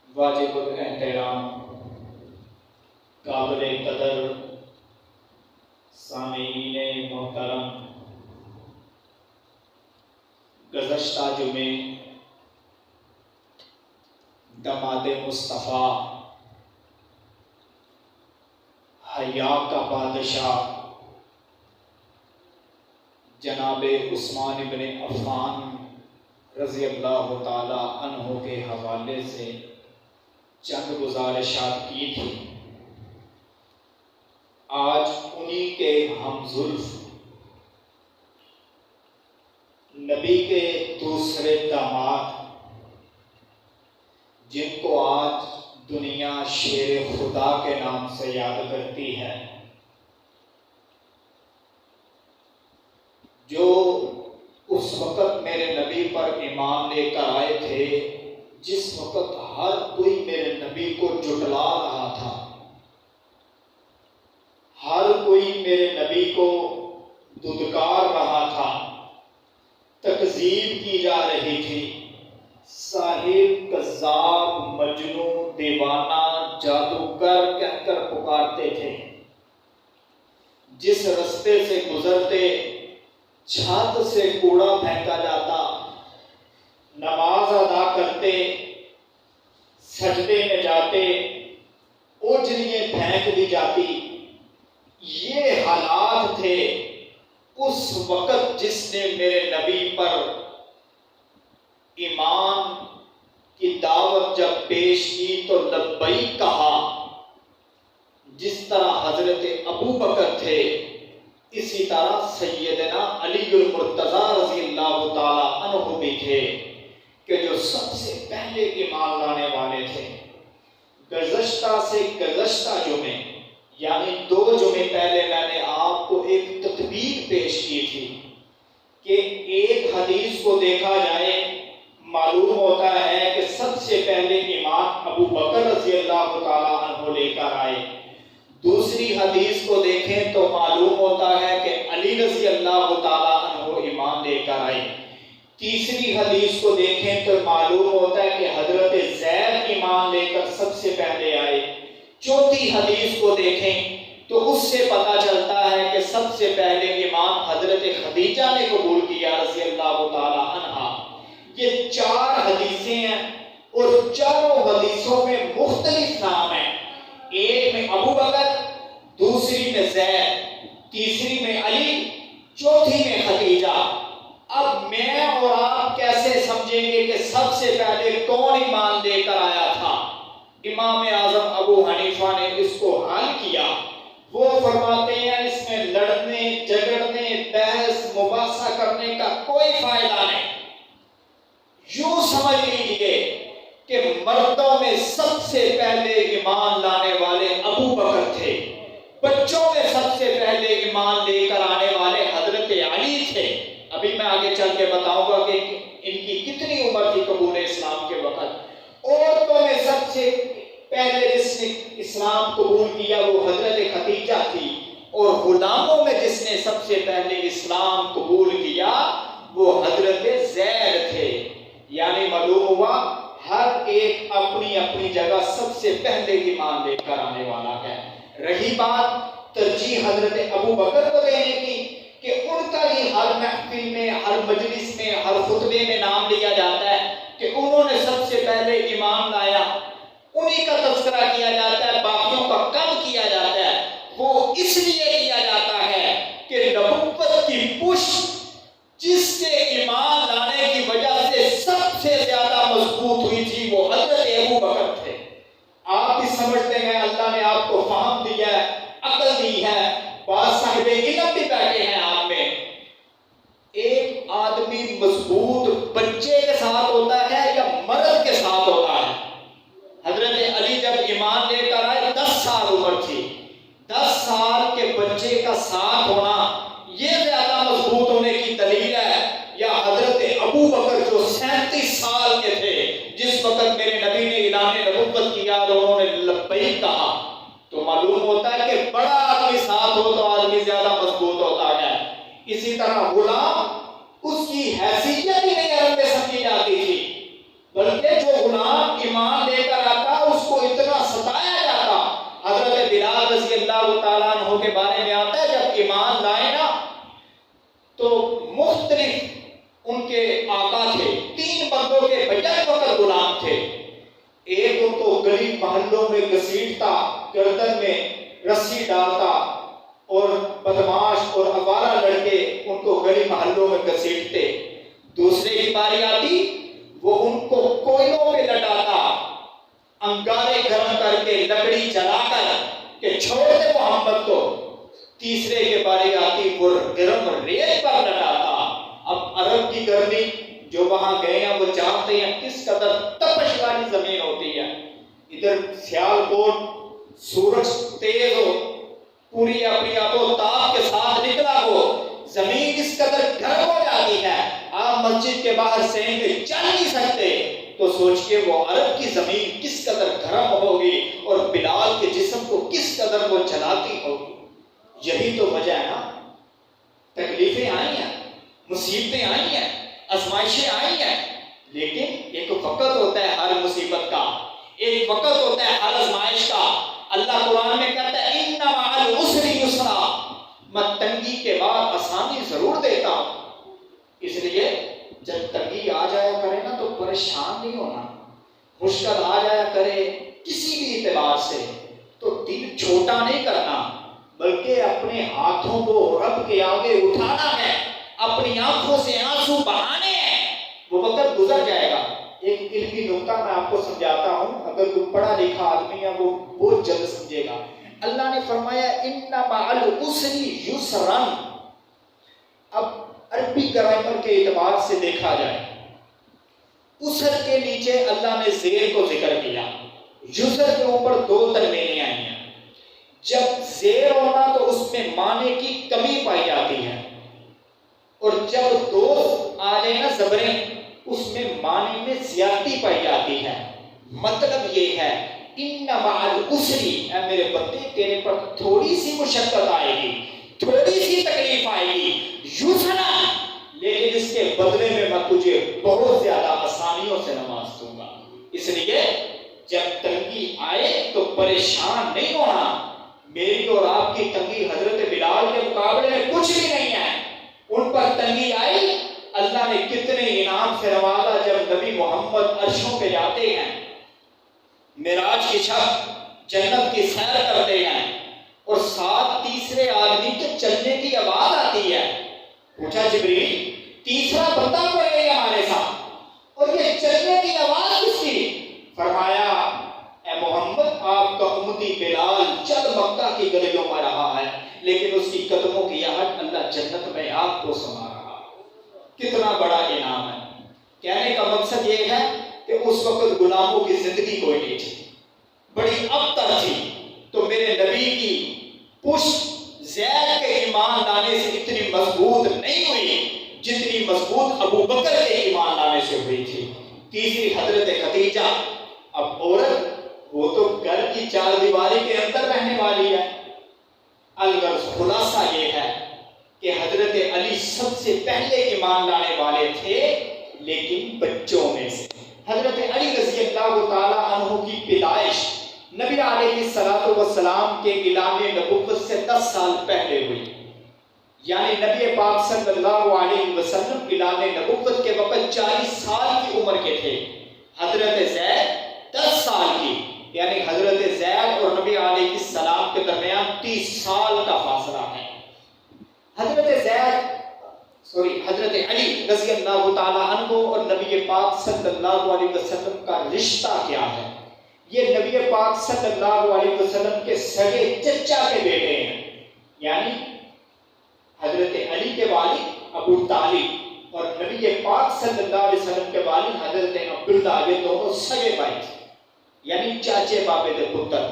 واجب الاحترام قابل قدر سامعین محترم، گزشتہ جمعے دماد مصطفیٰ حیا کا بادشاہ جناب عثمان بن عفان رضی اللہ تعالی عنہ کے حوالے سے چند گزارشات کی تھی۔ آج انہی کے ہم زلف نبی کے دوسرے داماد، جن کو آج دنیا شیر خدا کے نام سے یاد کرتی ہے، جو اس وقت میرے نبی پر ایمان لے کر آئے تھے جس وقت ہر کوئی میرے نبی کو جھٹلا رہا تھا، ہر کوئی میرے نبی کو دھتکار رہا تھا، تکذیب کی جا رہی تھی، ساحر، کذاب، مجنون، دیوانہ، جادوگر کہہ کر پکارتے تھے۔ جس رستے سے گزرتے چھت سے کوڑا پھینکا جاتا، نماز ادا کرتے، سجدے میں جاتے، اوجریاں پھینک دی جاتی۔ یہ حالات تھے اس وقت جس نے میرے نبی پر ایمان کی دعوت جب پیش کی تو لبیک کہا۔ جس طرح حضرت ابو بکر تھے، اسی طرح سیدنا علی المرتضیٰ رضی اللہ تعالی عنہ بھی تھے کہ جو سب سے پہلے ایمان لانے والے تھے۔ گزشتہ سے گزشتہ جمعے یعنی 2 جمعے پہلے میں نے آپ کو ایک تطبیق پیش کی تھی کہ ایک حدیث کو دیکھا جائے معلوم ہوتا ہے کہ سب سے پہلے ایمان ابو بکر رضی اللہ تعالی عنہ لے کر آئے، دوسری حدیث کو دیکھیں تو معلوم ہوتا ہے کہ علی رضی اللہ تعالی عنہ ایمان لے کر آئے، تیسری حدیث کو دیکھیں تو معلوم ہوتا ہے کہ حضرت زید ایمان لے کر سب سے پہلے آئے، چوتھی حدیث کو دیکھیں تو اس سے پتہ چلتا ہے کہ سب سے پہلے ایمان حضرت خدیجہ نے قبول کیا رضی اللہ تعالی عنہا۔ یہ 4 حدیثیں ہیں اور چاروں حدیثوں میں مختلف نام ہیں، ایک میں ابو بکر، دوسری میں زید، تیسری میں علی، چوتھی میں خدیجہ۔ اب میں اور آپ کیسے سمجھیں گے کہ سب سے پہلے کون ایمان لے کر آیا تھا؟ امام اعظم ابو حنیفہ نے اس کو حل کیا۔ وہ فرماتے ہیں اس میں لڑنے، جھگڑنے، بحث مباحثہ کرنے کا کوئی فائدہ نہیں۔ یوں سمجھ لیجئے کہ مردوں میں سب سے پہلے ایمان لانے والے ابو بکر تھے، بچوں میں سب سے پہلے ایمان لے کر آنے والے حضرت علی تھے۔ ابھی میں آگے چل کے بتاؤں گا کہ ان کی کتنی عمر تھی قبول اسلام کے وقت۔ عورتوں میں سب سے پہلے جس نے اسلام قبول کیا وہ حضرت خدیجہ تھی، اور غلاموں میں جس نے سب سے پہلے اسلام قبول کیا وہ حضرت زید تھے۔ یعنی معلوم ہوا ہر ایک اپنی اپنی جگہ سب سے پہلے ایمان لے کر آنے والا ہے۔ رہی بات ترجیح حضرت ابو بکر کو دینے کی کہ ان کا ہی ہر محفل میں، ہر مجلس میں، ہر خطبے میں نام لیا جاتا ہے کہ انہوں نے سب سے پہلے ایمان لایا، انہی کا تذکرہ کیا جاتا ہے، باقیوں کا کم کیا جاتا ہے۔ وہ اس لیے کیا جاتا ہے کہ نبوت کی پشت جس کے ایمان لانے کی وجہ سے سب سے زیادہ مضبوط ہوئی تھی وہ حضرت ابو بکر تھے۔ آپ بھی سمجھتے ہیں اللہ نے آپ کو فہم دیا ہے، عقل دی ہے، بعض صاحب علم بھی بیٹھے ہیں آپ میں۔ ایک آدمی مضبوط بچے کے ساتھ ہوتا ہے یا مرد کے ساتھ ہوتا ہے؟ حضرت علی جب ایمان لے کر آئے 10 سال عمر تھی، 10 سال کے بچے کا ساتھ ہونا یہ زیادہ مضبوط ہونے کی دلیل ہے، یا حضرت ابو بکر جو 37 سال کے تھے جس وقت میرے نبی نے اعلان نبوت کیا تو انہوں نے لبیک کہا؟ تو معلوم ہوتا ہے کہ بڑا آدمی ساتھ ہو تو آدمی زیادہ مضبوط ہوتا ہے۔ اسی طرح غلام، اس کی حیثیت ہی نہیں عرب میں سمجھی جاتی تھی، بلکہ جو غلام ایمان لے کر آتا اللہ تعالیٰ عنہ کے بارے میں آتا ہے جب ایمان لائے نا تو مختلف ان کے آقا تھے، 3 بندوں کے بیک وقت غلام تھے۔ ایک ان کو گلی محلوں میں گھسیٹتا، گردن میں رسی ڈالتا، اور بدماش اور آوارہ لڑکے ان کو گلی محلوں میں گھسیٹتے۔ دوسرے کی باری آتی، وہ ان کو کوئلوں پہ لٹاتا، انگارے گرم کر کے لکڑی جلا کر کہ چھوڑ دے محمد کو۔ تیسرے کے باری آتی، وہ گرم ریت پر لٹاتا۔ اب عرب کی گرمی جو وہاں گئے ہیں وہ جانتے ہیں کس قدر تپش والی زمین ہوتی ہے۔ ادھر سیال کوٹ سورج تیز ہو، پوری اپنی آب و تاب کے ساتھ نکلا ہو، زمین اس قدر گرم ہو جاتی ہے آپ مسجد کے باہر سین پہ چل نہیں سکتے، تو سوچئے وہ عرب کی زمین کس قدر گرم ہوگی اور بلال کے جسم کو کس قدر وہ جلاتی ہوگی۔ یہی تو وجہ ہے نا، تکلیفیں آئی ہیں، مصیبتیں آئی ہیں، آزمائشیں آئی ہیں، لیکن ایک وقت ہوتا ہے ہر مصیبت کا، ایک وقت ہوتا ہے ہر آزمائش کا۔ اللہ قرآن میں کہتا ہے ان مع العسر یسرا، میں تنگی کے بعد آسانی ضرور دیتا ہوں۔ اس لیے جب تنگی آ جایا کرے نا تو پریشان نہیں ہونا، مشکل آ جایا کرے کسی بھی اعتبار سے تو دل چھوٹا نہیں کرنا، بلکہ اپنے ہاتھوں کو رب کے آگے اٹھانا ہے، اپنی آنکھوں سے آنسو بہانے ہیں، وہ وقت گزر جائے گا۔ ایک علمی نکتہ میں آپ کو سمجھاتا ہوں، اگر کوئی پڑھا لکھا آدمی ہے وہ بہت جلد سمجھے گا۔ اللہ نے فرمایا ان مع العسر یسرا۔ اب عربی گرامر کے اعتبار سے دیکھا جائے، اسر کے نیچے اللہ نے زیر کو ذکر کیا، یسر کے اوپر 2 تنوینیں آئی ہیں۔ جب زیر ہونا تو اس میں معنی کی کمی پائی جاتی ہے، اور جب 2 آ جائے نا زبریں، اس میں معنی میں زیادتی پائی جاتی ہے۔ مطلب یہ ہے ان مع العسر، اے میرے بندے تیرے پر تھوڑی سی مشقت آئے گی، تھوڑی سی تکلیف آئے گی، یسرا، لیکن اس کے بدلے میں میں تجھے بہت زیادہ آسانیوں سے نواز دوں گا۔ اس لیے جب تنگی آئے تو پریشان نہیں ہونا۔ میری اور آپ کی تنگی حضرت بلال کے مقابلے میں کچھ بھی نہیں ہے۔ ان پر تنگی آئی، اللہ نے کتنے انعام سے نوازا۔ جب نبی محمد عرشوں پہ جاتے ہیں، معراج کی شب جنت کی سیر کرتے ہیں، اور ساتھ تیسرے آدمی کے چلنے کی آواز آتی ہے۔ پوچھا جبریل تیسرا بندہ کوئی ہے ہمارے ساتھ، اور یہ چلنے کی آواز کس کی؟ فرمایا اے محمد آپ کا امتی بلال چل مکہ کی گلیوں میں رہا ہے، لیکن اس کی قدموں کی آہٹ اللہ جنت میں آپ کو سما رہا۔ کتنا بڑا انعام ہے۔ کہنے کا مقصد یہ ہے کہ اس وقت غلاموں کی زندگی کوئی نہیں تھی، بڑی ابتر تھی، تو میرے نبی کی پشت زید کے ایمان لانے سے اتنی مضبوط نہیں ہوئی جتنی مضبوط ابو بکر کے ایمان لانے سے ہوئی تھی۔ تیسری حضرت خدیجہ، اب عورت وہ تو گھر کی 4 دیواری کے اندر رہنے والی ہے۔ الغرض خلاصہ یہ ہے کہ حضرت علی سب سے پہلے ایمان لانے والے تھے، لیکن بچوں میں سے۔ حضرت علی رضی اللہ تعالی عنہ کی پیدائش نبی علیہ الصلوۃ والسلام کے اعلان نبوت سے 10 سال پہلے ہوئی، یعنی نبی پاک صلی اللہ علیہ وسلم اعلان نبوت کے وقت 40 سال کی عمر کے تھے، حضرت زید 10 سال کی، یعنی حضرت زید اور نبی علیہ السلام کے درمیان 30 سال کا فاصلہ ہے۔ حضرت علی رضی اللہ تعالی عنہ اور نبی پاک صلی اللہ علیہ وسلم کا رشتہ کیا ہے؟ یہ نبی پاک صلی اللہ علیہ وسلم کے سگے چچا کے بیٹے ہیں، یعنی حضرت علی کے والد ابو طالب اور نبی پاک صلی اللہ علیہ وسلم کے والد حضرت عبداللہ، یہ دونوں سگے بھائی تھے، یعنی چاچے باپے کے پتر۔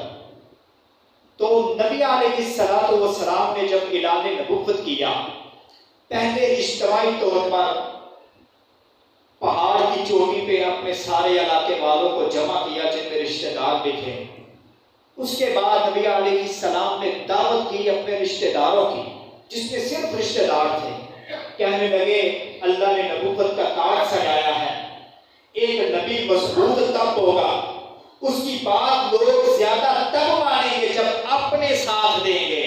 تو نبی علیہ السلام نے جب اعلان نبوت کیا، پہلے اجتماعی طور پر پہاڑ کی چوٹی پہ اپنے سارے علاقے والوں کو جمع کیا جن میں رشتہ دار بھی تھے۔ اس کے بعد نبی علیہ السلام نے دعوت کی اپنے رشتہ داروں کی، جس میں صرف رشتہ دار تھے۔ کہنے لگے اللہ نے نبوت کا کارڈ سجایا ہے، ایک نبی مضبوط تب ہوگا، اس کی بات لوگ زیادہ تب مانیں گے جب اپنے ساتھ دیں گے.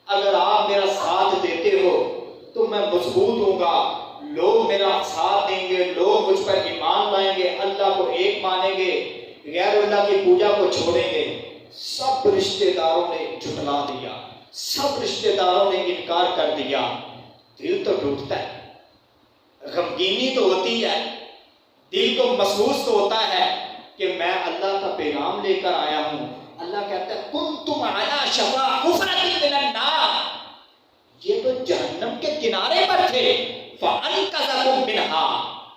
اگر آپ میرا ساتھ دیتے ہو تو میں مضبوط ہوں گا، لوگ میرا ساتھ دیں گے، لوگ مجھ پر ایمان لائیں گے، اللہ کو ایک مانیں گے، غیر اللہ کی پوجا کو چھوڑیں گے. سب رشتہ داروں نے جھٹلا دیا، سب رشتہ داروں نے انکار کر دیا. دل تو ٹوٹتا ہے، غمگینی تو ہوتی ہے، دل کو محسوس تو ہوتا ہے کہ میں اللہ کا پیغام لے کر آیا ہوں. اللہ کہتا ہے کنتم علی شفا حفرۃ من النار، یہ تو جہنم کے کنارے پر تھے. فانقذکم منہا،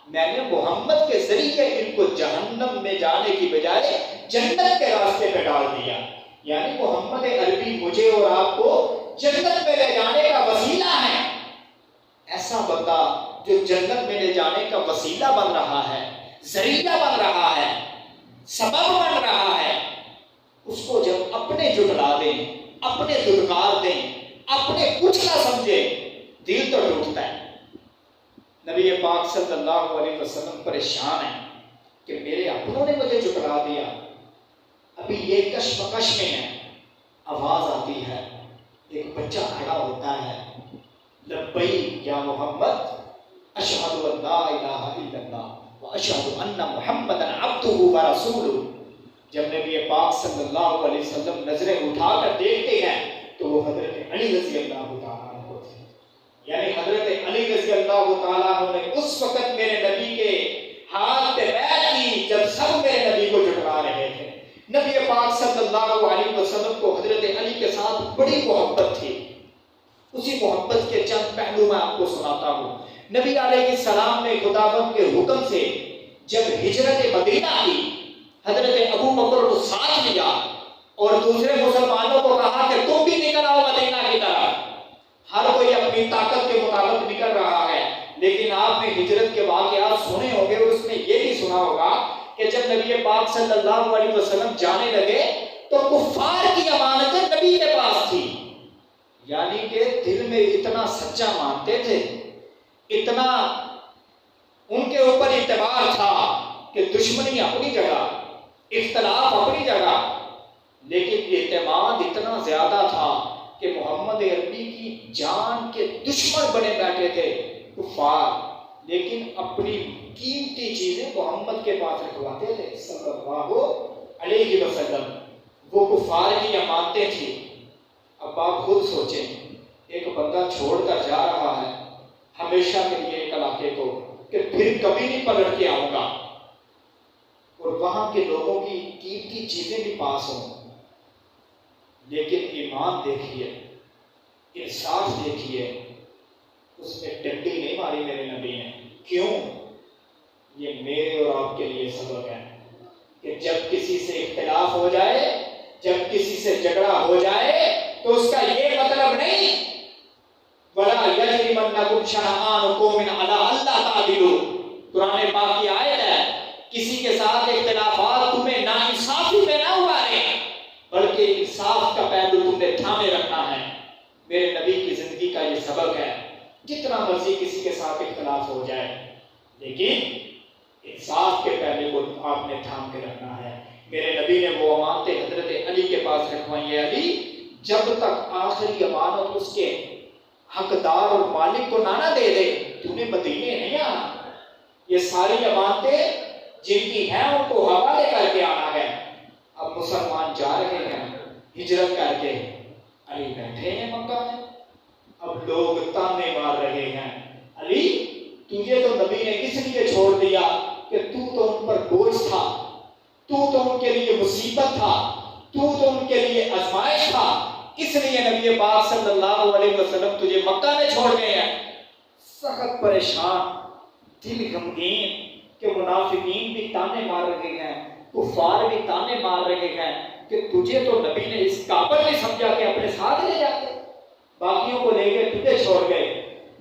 میں نے محمد کے ذریعے ان کو جہنم میں جانے کی بجائے جنت کے راستے پہ ڈال دیا. یعنی محمد عربی مجھے اور آپ کو جنت میں لے جانے کا وسیلہ ہے. ایسا بندہ جو جنت میں لے جانے کا وسیلہ بن رہا ہے، ذریعہ بن رہا ہے، سبب بن رہا ہے، اس کو جب اپنے جھٹلا دیں، اپنے دھتکار دیں، اپنے کچھ نہ سمجھے، دل تو ٹوٹتا ہے. نبی پاک صلی اللہ علیہ وسلم پریشان ہیں کہ میرے اپنوں نے مجھے جھٹلا دیا. ابھی یہ کشمکش میں ہے، آواز آتی ہے، ایک بچہ کھڑا ہوتا ہے، لبیک یا محمد، اشہد ان لا الہ الا اللہ واشہد ان محمدا عبدہ ورسولہ. جب نبی پاک صلی اللہ علیہ وسلم نظریں اٹھا کر دیکھتے ہیں تو وہ حضرت علی رضی اللہ تعالیٰ عنہ تھے. یعنی حضرت علی رضی اللہ تعالیٰ عنہ نے اس وقت میرے نبی کے ہاتھ پہ بیعت کی جب سب میرے نبی کو جھٹلا رہے تھے. نبی پاک صلی اللہ علیہ وسلم کو حضرت علی کے ساتھ بڑی محبت تھی. اسی محبت کے چند پہلو میں آپ کو سناتا ہوں. نبی علیہ السلام نے خداوند کے حکم سے جب ہجرت مدینہ کی، حضرت ابو بکر کو ساتھ لیا اور دوسرے مسلمانوں کو کہا کہ تم بھی نکل آؤ مدینہ کی طرف. ہر کوئی اپنی طاقت کے مطابق نکل رہا ہے، لیکن آپ نے ہجرت کے واقعات سنے ہوں گے اور اس میں یہ بھی سنا ہوگا کہ جب نبی پاک صلی اللہ علیہ وسلم جانے لگے تو کفار کی امانتیں نبی کے پاس تھی. یعنی کہ دل میں اتنا سچا مانتے تھے، اتنا ان کے اوپر اعتبار تھا کہ دشمنی اپنی جگہ، اختلاف اپنی جگہ، لیکن اعتماد اتنا زیادہ تھا کہ محمد عربی کی جان کے دشمن بنے بیٹھے تھے کفار، لیکن اپنی قیمتی چیزیں محمد کے پاس رکھواتے تھے صلی اللہ علیہ وسلم. وہ کفار کی امانتیں تھیں. اب آپ خود سوچیں، ایک بندہ چھوڑ کر جا رہا ہے ہمیشہ کے لیے ایک علاقے کو کہ پھر کبھی نہیں پلٹ کے آؤں گا، اور وہاں کے لوگوں کی قیمتی چیزیں بھی پاس ہوں، لیکن ایمان دیکھیے، انصاف دیکھیے، اس میں ڈنڈی نہیں ماری میرے نبی نے. کیوں؟ یہ میرے اور آپ کے لیے سبب ہے کہ جب کسی سے اختلاف ہو جائے، جب کسی سے جھگڑا ہو جائے تو اس کا یہ مطلب نہیں وَلَا يَجْرِمَنَّكُمْ شَنَآنُ قَوْمٍ عَلَىٰ أَلَّا تَعْدِلُوا. قرآن پاک کی آیت ہے، کسی کے ساتھ اختلافات تمہیں ناانصافی میں نہ ابھارے، بلکہ انصاف کا پہلو تم نے تھامے رکھنا ہے. میرے نبی کی زندگی کا یہ سبق ہے. جتنا مرضی کسی کے ساتھ اختلاف ہو جائے، لیکن انصاف کے پہلے کو آپ نے تھام کے رکھنا ہے. میرے نبی نے وہ امانتیں حضرت علی کے پاس رکھوائی ہیں. علی، جب تک آخری امانت اس کے حقدار اور مالک کو نہ دے دے تو نے مدینے نہیں آنا. یہ ساری امانتیں جن کی ہیں ان کو حوالے کر کے آنا ہے. اب مسلمان جا رہے ہیں ہجرت کر کے، علی بیٹھے ہیں مکہ میں. اب لوگ تانے مار رہے ہیں، علی تجھے تو نبی نے اس لیے چھوڑ دیا کہ تو ان پر بوجھ تھا، تو ان کے لیے مصیبت تھا، تو ان کے لیے آزمائش تھا، اس لیے نبی پاک صلی اللہ علیہ وسلم تجھے مکہ میں چھوڑ گئے ہیں. سخت پریشان، دل غمگین کہ منافقین بھی تانے مار رہے ہیں، کفار بھی تانے مار رہے ہیں کہ تجھے تو نبی نے اس قابل نہیں سمجھا کہ اپنے ساتھ لے جاتے، باقیوں کو لے کے تجھے چھوڑ گئے.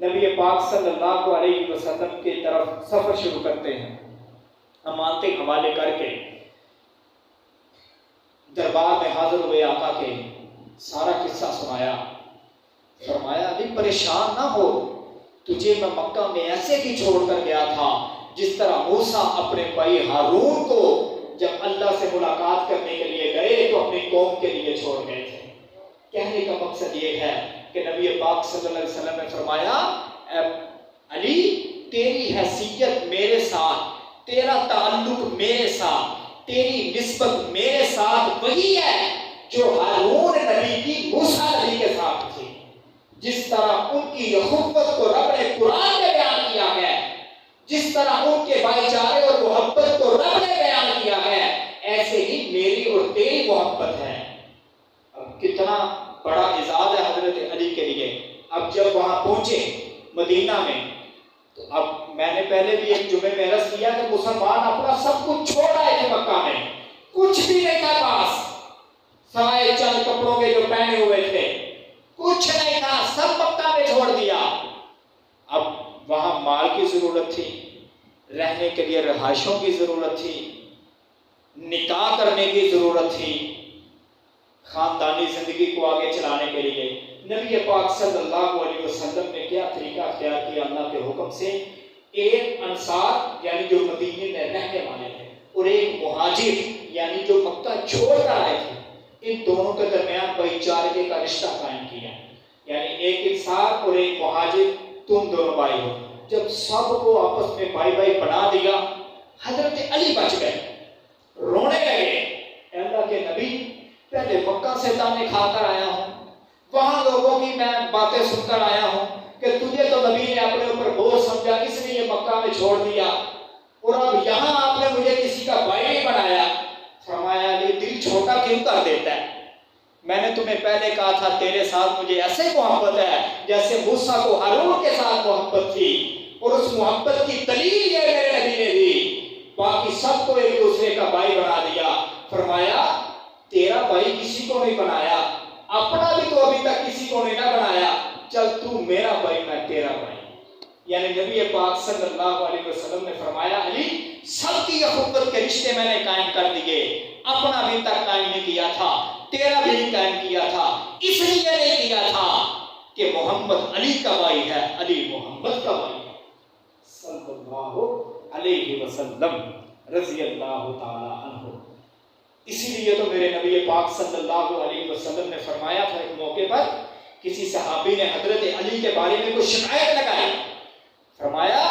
نبی پاک صلی اللہ علیہ وسلم کی طرف سفر شروع کرتے ہیں، امانتیں حوالے کر کے دربار میں حاضر ہوئے. آقا کے سارا قصہ سنایا. فرمایا علی پریشان نہ ہو، تجھے میں مکہ میں ایسے ہی چھوڑ کر گیا تھا جس طرح موسیٰ اپنے بھائی ہارون کو جب اللہ سے ملاقات کرنے کے لیے گئے تو اپنی قوم کے لیے چھوڑ گئے تھے. کہنے کا مقصد یہ ہے کہ نبی پاک صلی اللہ علیہ وسلم نے فرمایا اے علی تیری حیثیت میرے ساتھ، تیرا تعلق میرے ساتھ، تیری نسبت میرے ساتھ وہی ہے جو ہارون نبی کی موسیٰ نبی کے ساتھ تھی۔ جس طرح ان کی اخوت کو رب نے قرآن میں بیان کیا ہے، جس طرح ان کے بھائی چارے اور محبت کو رب نے بیان کیا ہے، ایسے ہی میری اور تیری محبت ہے۔ اب کتنا بڑا اعزاز ہے حضرت علی کے لیے۔ اب جب وہاں پہنچے مدینہ میں، تو اب میں نے پہلے بھی ایک جمعے میں عرض کیا کہ مسلمان اپنا سب کچھ چھوڑ آئے تھے مکہ میں، کچھ بھی نہیں تھا پاس سوائے چند کپڑوں کے جو پہنے ہوئے تھے، کچھ نہیں تھا، سب مکہ میں چھوڑ دیا۔ اب وہاں مال کی ضرورت تھی، رہنے کے لیے رہائشوں کی ضرورت تھی، نکاح کرنے کی ضرورت تھی، خاندانی زندگی کو آگے چلانے کے لیے نبی پاک صلی اللہ علیہ وسلم نے کیا طریقہ اختیار کیا اللہ کے حکم سے؟ ایک انصار یعنی جو مدینے میں رہنے والے تھے اور ایک مہاجر یعنی جو مکہ چھوڑ کر آئے تھے، ان دونوں کے درمیان بھائی چارے کا رشتہ قائم کیا، یعنی ایک انصار اور ایک مہاجر، تم دونوں بھائی ہو۔ جب سب کو آپس میں بھائی بھائی بنا دیا، حضرت علی بچ گئے، رونے لگے، اے اللہ کے نبی پہلے مکہ سے تانے کھا کر آیا ہوں، وہاں لوگوں کی میں باتیں سن کر آیا ہوں کہ تجھے تو نبی نے اپنے اوپر بوجھ سمجھا اس لیے مکہ میں چھوڑ دیا، اور اب یہاں آپ نے مجھے کسی کا بھائی نہیں بنایا۔ فرمایا علی دل چھوٹا کیوں کر دیتا ہے؟ میں نے تمہیں پہلے کہا تھا تیرے ساتھ مجھے ایسے محبت ہے جیسے موسیٰ کو ہارون کے ساتھ محبت تھی، اور اس محبت کی دلیل یہ میرے نبی نے دی، باقی سب کو ایک دوسرے کا بھائی بنا دیا۔ فرمایا تیرا بھائی کسی کو نہیں بنایا، اپنا بھی تو ابھی تک کسی کو نہیں نہ بنایا، چل تو میرا بھائی میں تیرا بھائی۔ یعنی نبی پاک صلی اللہ علیہ وسلم نے فرمایا علی سب کی اخوت کے رشتے میں نے قائم کر دیے، اپنا بھی تک قائم نہیں کیا تھا، تیرا بھی نہیں قائم کیا تھا، اس لیے نہیں کیا تھا کہ محمد علی کا بھائی ہے، علی محمد کا بھائی ہے صلی اللہ علیہ وسلم رضی اللہ تعالی عنہ۔ اسی لیے تو میرے نبی پاک صلی اللہ علیہ وسلم نے فرمایا تھا ایک موقع پر کسی صحابی نے حضرت علی کے بارے میں کوئی شکایت لگائی، فرمایا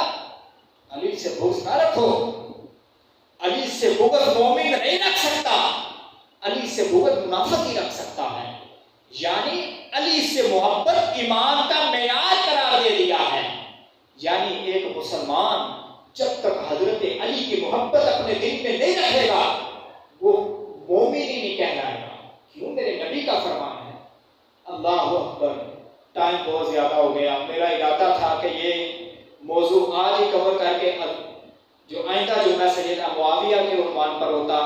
علی سے بغض نہ رکھو، علی سے بغض مومن نہیں رکھ سکتا، علی سے بغض منافق ہی رکھ سکتا ہے۔ یعنی علی سے محبت ایمان کا معیار قرار دے دیا ہے۔ یعنی ایک مسلمان جب تک حضرت علی کی محبت اپنے دل میں نہیں رکھے گا وہ مومن ہی نہیں کہلائے گا۔ کیوں؟ میرے نبی کا فرمان ہے۔ اللہ اکبر، ٹائم بہت زیادہ ہو گیا، میرا ارادہ تھا کہ یہ موضوع آج ہی کور کر کے جو آئندہ جمعہ سیدنا معاویہ کے عنوان پر ہوتا،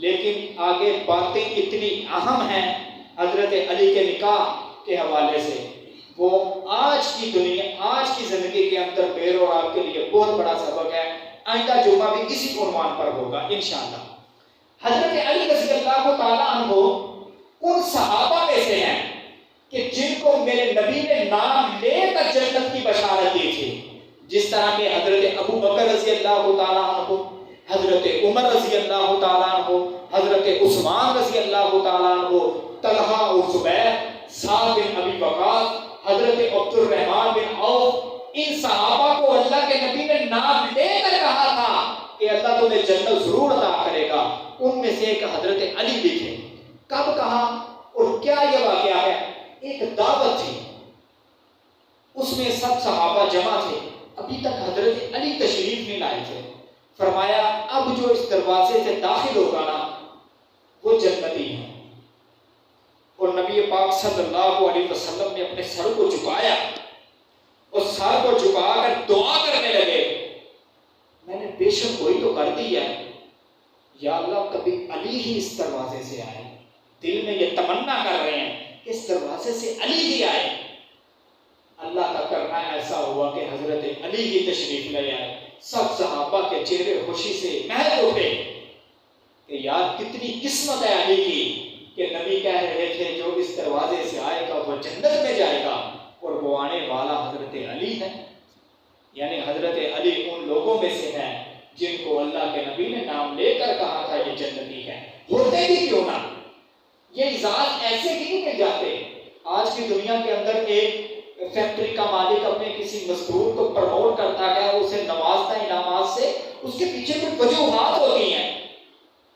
لیکن آگے باتیں اتنی اہم ہیں حضرت علی کے نکاح کے حوالے سے، وہ آج کی دنیا، آج کی زندگی کے اندر میرے اور آپ کے لیے بہت بڑا سبق ہے۔ آئندہ جمعہ بھی اسی عنوان پر ہوگا انشاءاللہ۔ حضرت علی رضی اللہ تعالیٰ عنہ ان صحابہ میں سے ہیں کہ جن کو میرے نبی نے نام لے کر جنت کی بشارت دی تھی، جس طرح کہ حضرت ابو بکر رضی اللہ تعالیٰ عنہ، حضرت عمر رضی اللہ تعالیٰ عنہ، حضرت عثمان رضی اللہ تعالیٰ عنہ، طلحہ اور زبیر، سعد بن ابی وقاص، حضرت عبد الرحمن بن عوف، ان صحابہ کو اللہ کے نبی نے نام لے کر کہا تھا کہ اللہ تمہیں جنت ضرور عطا کرے گا۔ ان میں سے ایک حضرت علی بھی تھے۔ کب کہا اور کیا یہ واقعہ ہے؟ ایک دعوت تھی، اس میں سب صحابہ جمع تھے، ابھی تک حضرت علی تشریف نہیں لائے تھے۔ فرمایا اب جو اس دروازے سے داخل ہوگا نا وہ جنتی ہے۔ اور نبی پاک صلی اللہ علیہ وسلم نے اپنے سر کو جھکایا اور سر کو جھکا کر دعا کرنے لگے، میں نے بے شک کوئی تو کر دی ہے، یا اللہ کبھی علی ہی اس دروازے سے آئے۔ دل میں یہ تمنا کر رہے ہیں کہ اس دروازے سے علی ہی آئے۔ اللہ کا کرنا ایسا ہوا کہ حضرت علی ہی تشریف لے آئے۔ سب صحابہ کے چہرے خوشی سے مہک اٹھے کہ یار کتنی قسمت ہے علی کی کہ نبی کہہ رہے تھے جو اس دروازے سے آئے گا وہ جنت میں جائے گا، اور وہ آنے والا حضرت علی ہے۔ یعنی حضرت علی ان لوگوں میں سے ہیں جن کو اللہ کے نبی نے نام لے کر کہا تھا یہ جنتی ہے۔ ہوتے بھی کیوں نہ، یہ اعزاز ایسے ہی نہیں مل جاتے۔ آج کی دنیا کے اندر ایک فیکٹری کا مالک اپنے کسی مزدور کو پروموٹ کرتا ہے، اسے نوازتا ہے انعامات سے، اس کے پیچھے کچھ وجوہات ہوتی ہیں۔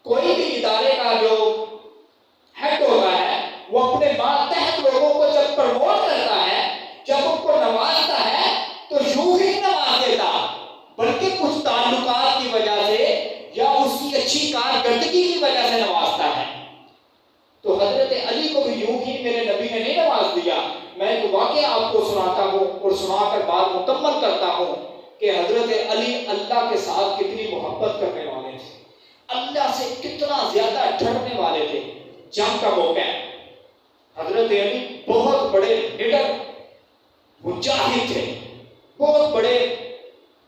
کوئی بھی ادارے کا جو ہیڈ ہوتا ہے وہ اپنے ماتحت لوگوں کو جب پروموٹ کرتا ہے، جب ان کو نوازتا ہے تو یوں ہی نواز دیتا، بلکہ کچھ تعلقات کی وجہ سے یا اس کی اچھی کارکردگی کی وجہ سے نوازتا ہے۔ تو حضرت علی کو بھی یوں ہی میرے نبی نے نہیں نواز دیا۔ میں ایک واقعہ آپ کو سناتا ہوں اور سنا کر بات مکمل کرتا ہوں کہ حضرت علی اللہ کے ساتھ کتنی محبت کرنے والے تھے، اللہ سے کتنا زیادہ ڈرنے والے تھے۔ جنگ کا موقع ہے، حضرت علی بہت بڑے لیڈر مجاہد تھے، بہت بڑے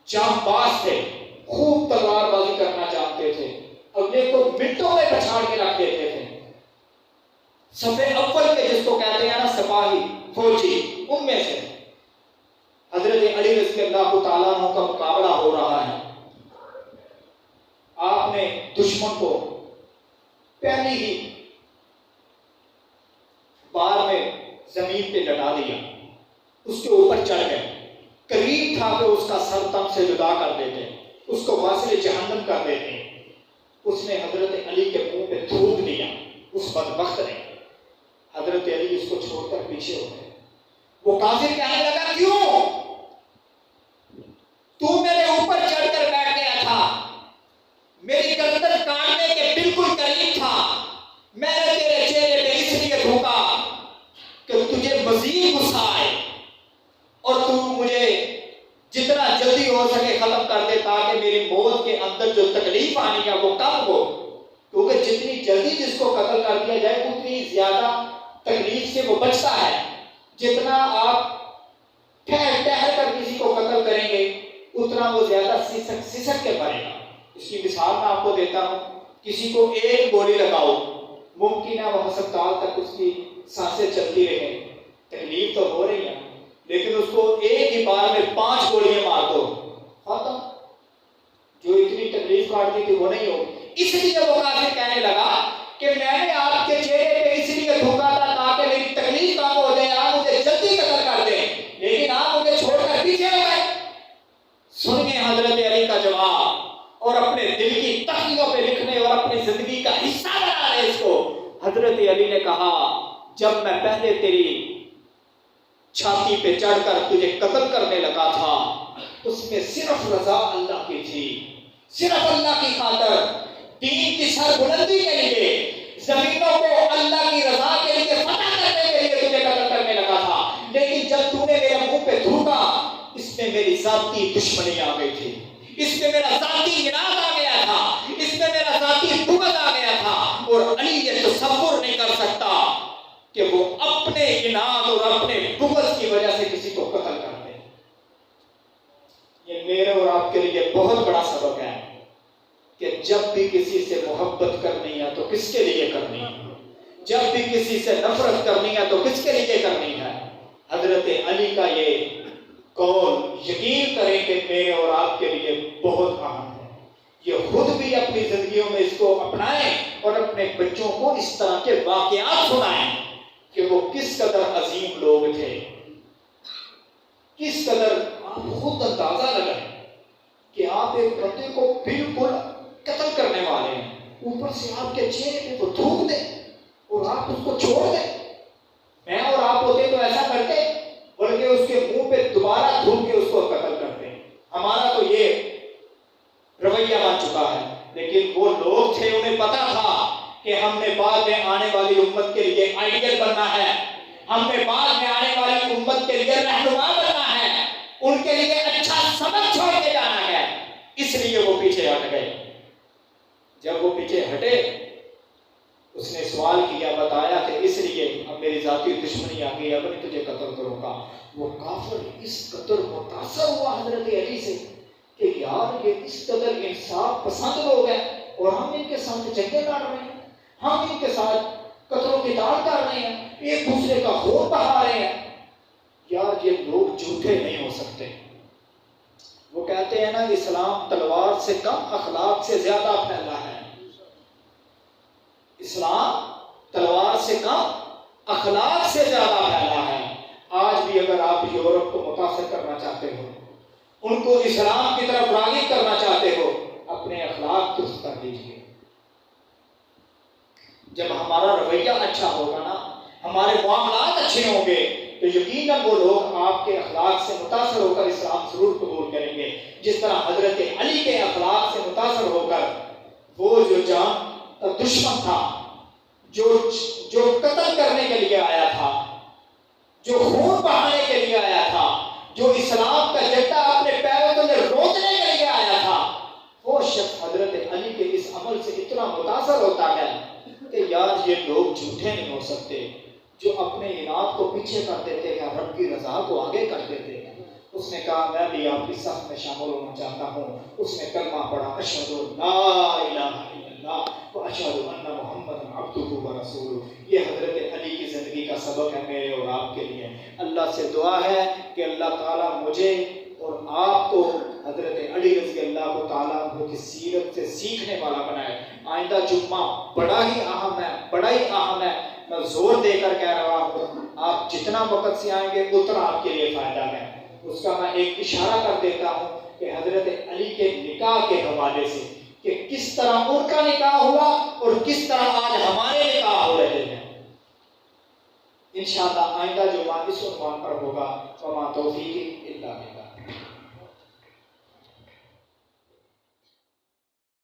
جام باز تھے، خوب تلوار بازی کرنا جانتے تھے، اگلے کو منٹوں میں پچھاڑ کے رکھ دیتے تھے۔ صفے اول کے جس کو کہتے ہیں نا سپاہی فوجی، ان میں سے حضرت علی رضی اللہ تعالیٰ عنہ کا مقابلہ ہو رہا ہے۔ آپ نے دشمن کو پہلی ہی بار میں زمین پہ لٹا دیا، اس کے اوپر چڑھ گئے، قریب تھا کہ اس کا سر تن سے جدا کر دیتے، اس کو واصل جہنم کر دیتے۔ اس نے حضرت علی کے منہ پہ تھوک دیا، اس بدبخت نے۔ حضرت علی اس کو چھوڑ کر پیچھے ہو گئے۔ وہ کافر کہنے لگا، کیوں تو میرے اوپر چڑھ کر بیٹھ گیا تھا، میری گردن کاٹنے کے بالکل قریب تھا، میں نے تیرے چہرے پہ اس لیے تھوکا کہ تجھے مزید غصہ آئے اور تو مجھے جتنا جلدی ہو سکے ختم کر دے تاکہ میری موت کے اندر جو تکلیف آنی ہے وہ کم ہو، کیونکہ جتنی جلدی جس کو قتل کر دیا جائے اتنی زیادہ تکلیف سے وہ بچتا ہے۔ جتنا آپ ٹھہر کر کسی کو قتل کریں گے اتنا وہ زیادہ سسک کے مرے گا۔ اس کی مثال میں آپ کو دیتا ہوں، کسی کو ایک گولی لگاؤ، ممکن ہے وہ ہسپتال تک اس کی سانسیں چلتی رہے، تکلیف تو ہو رہی ہے، لیکن اس کو ایک ہی بار میں 5 گولیاں مار دو، ختم، جو اتنی تکلیف کاٹتی تھی وہ نہیں ہو۔ اس لیے وہ کافر کہنے لگا کہ میں نے آپ کے چہرے پہ اس لیے تھوکا تھا تاکہ میری تکلیف کم ہو جائے، آپ مجھے جلدی قتل کر دیں، لیکن آپ مجھے چھوڑ کر پیچھے ہو گئے۔ سنیے حضرت علی کا جواب، اور اپنے دل کی تختیوں پہ لکھنے اور اپنی زندگی کا حصہ بنا لیں اس کو۔ حضرت علی نے کہا، جب میں پہلے تیری چھاتی پہ چڑھ کر تجھے قتل کرنے لگا تھا اس میں صرف رضا اللہ کی تھی، صرف اللہ کی خاطر، دین کی سر بلندی کے لیے، زمینوں کو اللہ کی رضا کے لیے فتح کرنے کے لیے تجھے قتل کرنے لگا تھا، لیکن جب تو نے میرے منہ پہ تھوکا اس میں میری ذاتی دشمنی آ گئی تھی، اس میں میرا ذاتی اناد آ گیا تھا، اس میں میرا ذاتی بغض آ گیا تھا، اور علی یہ تصور نہیں کر سکتا کہ وہ اپنے اناد اور اپنے بغض کی وجہ سے کسی کو قتل کر دے۔ یہ میرے اور آپ کے لیے بہت بڑا سبق ہے کہ جب بھی کسی سے محبت کرنی ہے تو کس کے لیے کرنی ہے، جب بھی کسی سے نفرت کرنی ہے تو کس کے لیے کرنی ہے۔ حضرت علی کا یہ قول یقین کریں کہ میرے اور آپ کے لیے بہت اہم ہے۔ یہ خود بھی اپنی زندگیوں میں اس کو اپنائیں اور اپنے بچوں کو اس طرح کے واقعات سنائیں کہ وہ کس قدر عظیم لوگ تھے، کس قدر آپ خود اندازہ لگائیں کہ آپ ایک بندے کو بالکل قتل کرنے والے ہیں، اوپر سے آپ کے چہرے پہ وہ تھوک دیں اور آپ اس کو چھوڑ دیں۔ میں اور آپ ہوتے تو ایسا کرتے، بلکہ اس کے منہ پہ دوبارہ تھوک کے اس کو قتل کرتے۔ ہمارا تو یہ رویہ بن چکا ہے، لیکن وہ لوگ تھے انہیں پتا تھا کہ ہم نے بعد میں آنے والی امت کے لیے آئیڈیل بننا ہے، ہم نے بعد میں آنے والی امت کے لیے رہنما بننا ہے، ان کے لیے اچھا سبق چھوڑ کے جانا ہے، اس لیے وہ پیچھے ہٹ گئے۔ جب وہ پیچھے ہٹے اس نے سوال کیا، بتایا کہ اس لیے اب میری ذاتی دشمنی آ گئی، اب نہیں تجھے قتل کروں گا۔ وہ کافر اس قدر متاثر ہوا حضرت علی سے کہ یار یہ اس قدر انصاف پسند لوگ ہیں اور ہم ان کے ساتھ جنگیں لڑ رہے ہیں، ہم ان کے ساتھ قتل و قتال کر رہے ہیں، ایک دوسرے کا خون بہا رہے ہیں، یار یہ لوگ جھوٹے نہیں ہو سکتے۔ وہ کہتے ہیں نا اسلام تلوار سے کم اخلاق سے زیادہ پھیلا ہے، اسلام تلوار سے کم اخلاق سے زیادہ پھیلا اگر آپ یورپ کو متاثر کرنا چاہتے ہو، ان کو اسلام کی طرف راغب کرنا چاہتے ہو، اپنے اخلاق درست کر لیجیے۔ جب ہمارا رویہ اچھا ہوگا نا، ہمارے معاملات اچھے ہوں گے، تو یقیناً وہ لوگ آپ کے اخلاق سے متاثر ہو کر اسلام ضرور قبول کریں گے۔ جس طرح حضرت علی کے اخلاق سے متاثر ہو کر وہ جو جان کا دشمن تھا، جو قتل کرنے کے لیے آیا تھا، جو خون بہانے کے لیے آیا تھا، جو اسلام کا جھنڈا اپنے پیروں تلے روکنے کے لیے آیا تھا، وہ شخص حضرت علی کے اس عمل سے اتنا متاثر ہوتا ہے کہ یار یہ لوگ جھوٹے نہیں ہو سکتے، جو اپنے اناد کو پیچھے کر دیتے ہیں، رب کی رضا کو آگے کر دیتے ہیں۔ اس نے کہا میں بھی آپ کی صف میں شامل ہونا چاہتا ہوں۔ اس نے کلمہ پڑھا، اشہد لا الہ الا اللہ و اشہد ان محمد عبدہ و رسولہ۔ یہ حضرت علی کی زندگی کا سبق ہے میرے اور آپ کے لیے۔ اللہ سے دعا ہے کہ اللہ تعالیٰ مجھے اور آپ کو حضرت علی رضی اللہ تعالیٰ عنہ کی سیرت سے سیکھنے والا بنائے۔ آئندہ جمعہ بڑا ہی اہم ہے، بڑا ہی اہم ہے۔ میں زور دے کر کہہ رہا ہوں، آپ جتنا وقت سے آئیں گے اتنا آپ کے لیے فائدہ ہے۔ اس کا میں ایک اشارہ کر دیتا ہوں کہ حضرت علی کے نکاح کے حوالے سے کہ کس طرح ان کا نکاح ہوا اور کس طرح آج ہمارے نکاح ہو رہے ہیں۔ انشاءاللہ آئندہ جمعہ اس عنوان پر ہوگا، وما توفیقی الا باللہ۔